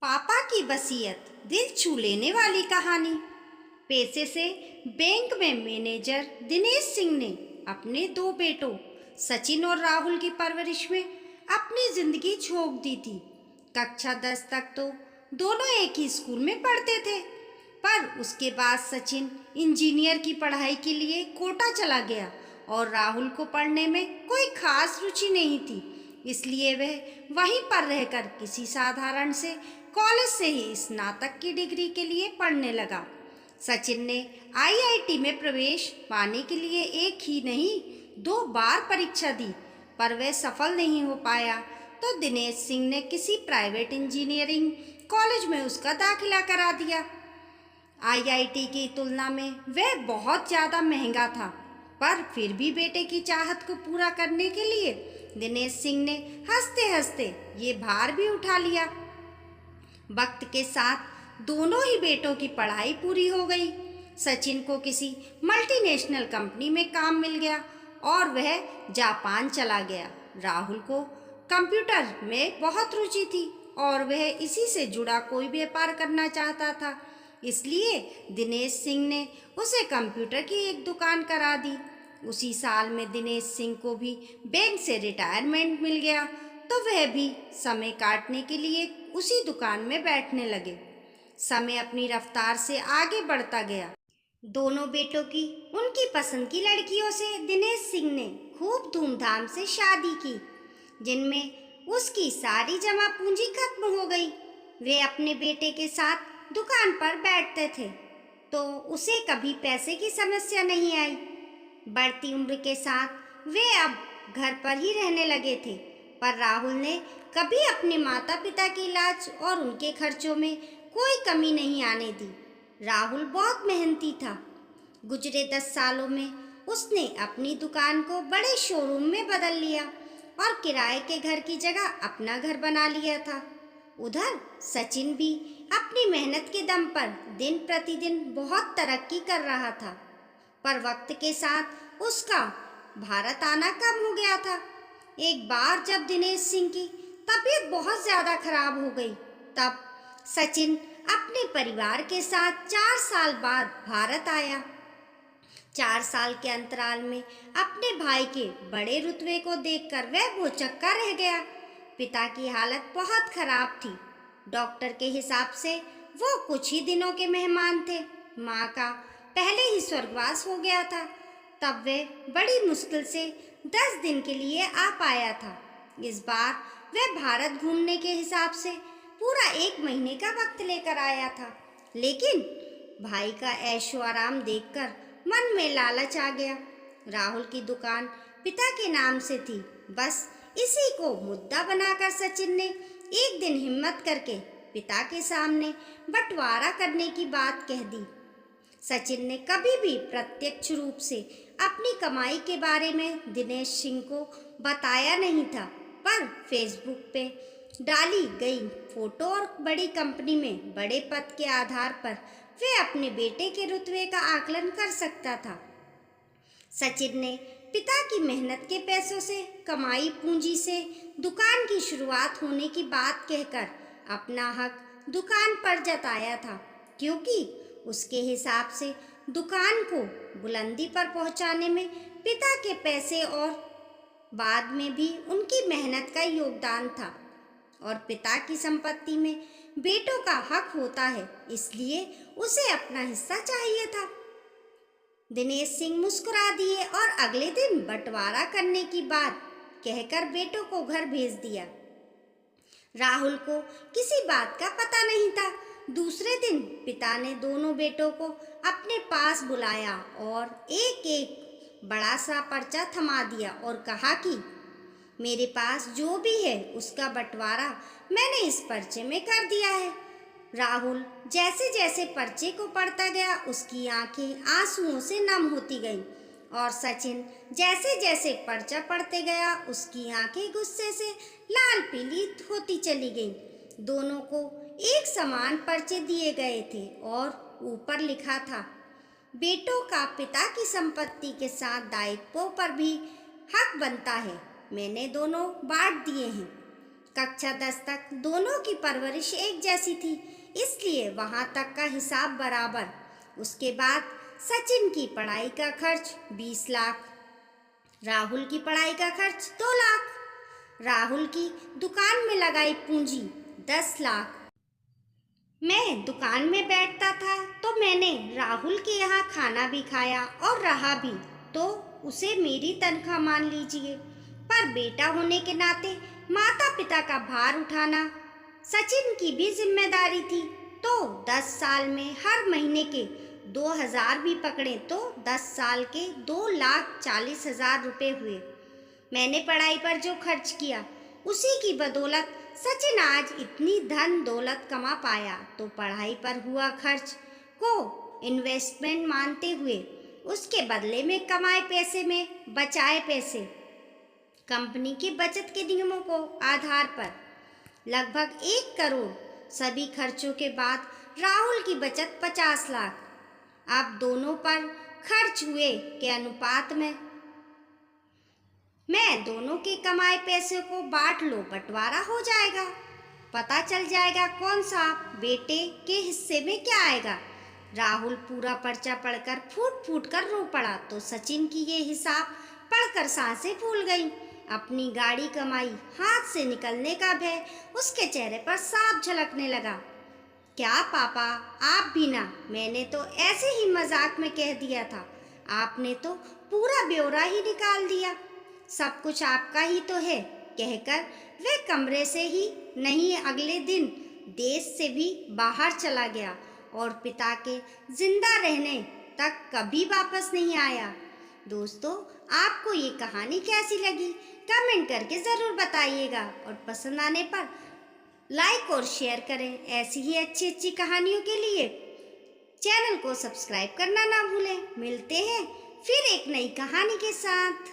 पापा की वसीयत दिल छू लेने वाली कहानी। पेशे से बैंक में मैनेजर दिनेश सिंह ने अपने दो बेटों सचिन और राहुल की परवरिश में अपनी जिंदगी झोंक दी थी। कक्षा 10 तक तो दोनों एक ही स्कूल में पढ़ते थे, पर उसके बाद सचिन इंजीनियर की पढ़ाई के लिए कोटा चला गया और राहुल को पढ़ने में कोई खास रुचि नहीं थी। इसलिए वह वहीं पर रहकर किसी साधारण से कॉलेज से ही स्नातक की डिग्री के लिए पढ़ने लगा। सचिन ने आईआईटी में प्रवेश पाने के लिए एक ही नहीं 2 बार परीक्षा दी, पर वह सफल नहीं हो पाया। तो दिनेश सिंह ने किसी प्राइवेट इंजीनियरिंग कॉलेज में उसका दाखिला करा दिया। आईआईटी की तुलना में वह बहुत ज़्यादा महंगा था, पर फिर भी बेटे की चाहत को पूरा करने के लिए दिनेश सिंह ने हंसते हंसते ये भार भी उठा लिया। वक्त के साथ दोनों ही बेटों की पढ़ाई पूरी हो गई। सचिन को किसी मल्टीनेशनल कंपनी में काम मिल गया और वह जापान चला गया। राहुल को कंप्यूटर में बहुत रुचि थी और वह इसी से जुड़ा कोई व्यापार करना चाहता था। इसलिए दिनेश सिंह ने उसे कंप्यूटर की एक दुकान करा दी। उसी साल में दिनेश सिंह को भी बैंक से रिटायरमेंट मिल गया, तो वह भी समय काटने के लिए उसी दुकान में बैठने लगे। समय अपनी रफ्तार से आगे बढ़ता गया। दोनों बेटों की उनकी पसंद की लड़कियों से दिनेश सिंह ने खूब धूमधाम से शादी की, जिनमें उसकी सारी जमा पूंजी खत्म हो गई। वे अपने बेटे के साथ दुकान पर बैठते थे तो उसे कभी पैसे की समस्या नहीं आई। बढ़ती उम्र के साथ वे अब घर पर ही रहने लगे थे, पर राहुल ने कभी अपने माता पिता के इलाज और उनके खर्चों में कोई कमी नहीं आने दी। राहुल बहुत मेहनती था। गुजरे 10 सालों में उसने अपनी दुकान को बड़े शोरूम में बदल लिया और किराए के घर की जगह अपना घर बना लिया था। उधर सचिन भी अपनी मेहनत के दम पर दिन प्रतिदिन बहुत तरक्की कर रहा था, पर वक्त के साथ उसका भारत आना कम हो गया था। एक बार जब दिनेश सिंह की तबीयत बहुत ज़्यादा खराब हो गई, तब सचिन अपने परिवार के साथ 4 साल बाद भारत आया। 4 साल के अंतराल में अपने भाई के बड़े रुतबे को देखकर वह भौचक्का रह गया। पिता की हालत बहुत खराब थी। डॉक्टर के हिसाब से वो कुछ ही दिनों के मेहमान थे। माँ का पहले ही स्वर्गवास हो गया था। तब वे बड़ी मुश्किल से 10 दिन के लिए आ पाया था। इस बार वह भारत घूमने के हिसाब से पूरा 1 महीने का वक्त लेकर आया था, लेकिन भाई का ऐशो आराम देखकर मन में लालच आ गया। राहुल की दुकान पिता के नाम से थी। बस इसी को मुद्दा बनाकर सचिन ने एक दिन हिम्मत करके पिता के सामने बंटवारा करने की बात कह दी। सचिन ने कभी भी प्रत्यक्ष रूप से अपनी कमाई के बारे में दिनेश सिंह को बताया नहीं था, पर फेसबुक पे डाली गई फोटो और बड़ी कंपनी में बड़े पद के आधार पर वे अपने बेटे के रुतबे का आकलन कर सकता था। सचिन ने पिता की मेहनत के पैसों से कमाई पूंजी से दुकान की शुरुआत होने की बात कहकर अपना हक दुकान पर जताया था, क्योंकि उसके हिसाब से दुकान को बुलंदी पर पहुंचाने में पिता के पैसे और बाद में भी उनकी मेहनत का योगदान था। और पिता की संपत्ति में बेटों का हक होता है, इसलिए उसे अपना हिस्सा चाहिए था। दिनेश सिंह मुस्कुरा दिए और अगले दिन बंटवारा करने की बात कहकर बेटों को घर भेज दिया। राहुल को किसी बात का पता नहीं था। दूसरे दिन पिता ने दोनों बेटों को अपने पास बुलाया और एक एक बड़ा सा पर्चा थमा दिया और कहा कि मेरे पास जो भी है उसका बंटवारा मैंने इस पर्चे में कर दिया है। राहुल जैसे जैसे पर्चे को पढ़ता गया उसकी आंखें आंसुओं से नम होती गईं, और सचिन जैसे जैसे पर्चा पढ़ते गया उसकी आंखें गुस्से से लाल पीली होती चली गईं। दोनों को एक समान पर्चे दिए गए थे और ऊपर लिखा था, बेटों का पिता की संपत्ति के साथ दायित्वों पर भी हक बनता है। मैंने दोनों बांट दिए हैं। कक्षा 10 तक दोनों की परवरिश एक जैसी थी, इसलिए वहाँ तक का हिसाब बराबर। उसके बाद सचिन की पढ़ाई का खर्च 20 लाख, राहुल की पढ़ाई का खर्च 2 लाख, राहुल की दुकान में लगाई पूंजी 10 लाख। मैं दुकान में बैठता था तो मैंने राहुल के यहाँ खाना भी खाया और रहा भी, तो उसे मेरी तनख्वाह मान लीजिए। पर बेटा होने के नाते माता पिता का भार उठाना सचिन की भी जिम्मेदारी थी। तो 10 साल में हर महीने के 2,000 भी पकड़े तो 10 साल के 2,40,000 रुपये हुए। मैंने पढ़ाई पर जो खर्च किया उसी की बदौलत सचिन आज इतनी धन दौलत कमा पाया। तो पढ़ाई पर हुआ खर्च को इन्वेस्टमेंट मानते हुए उसके बदले में कमाए पैसे में बचाए पैसे कंपनी के बचत के नियमों को आधार पर लगभग 1 करोड़, सभी खर्चों के बाद राहुल की बचत 50 लाख। अब दोनों पर खर्च हुए के अनुपात में मैं दोनों के कमाए पैसे को बांट लो, बंटवारा हो जाएगा। पता चल जाएगा कौन सा बेटे के हिस्से में क्या आएगा। राहुल पूरा पर्चा पढ़कर फूट फूट कर रो पड़ा तो सचिन की ये हिसाब पढ़कर सांसें फूल गईं। अपनी गाड़ी कमाई हाथ से निकलने का भय उसके चेहरे पर साफ झलकने लगा। क्या पापा, आप भी ना, मैंने तो ऐसे ही मजाक में कह दिया था, आपने तो पूरा ब्यौरा ही निकाल दिया। सब कुछ आपका ही तो है, कहकर वह कमरे से ही नहीं अगले दिन देश से भी बाहर चला गया और पिता के जिंदा रहने तक कभी वापस नहीं आया। दोस्तों, आपको ये कहानी कैसी लगी कमेंट करके ज़रूर बताइएगा और पसंद आने पर लाइक और शेयर करें। ऐसी ही अच्छी अच्छी कहानियों के लिए चैनल को सब्सक्राइब करना ना भूलें। मिलते हैं फिर एक नई कहानी के साथ।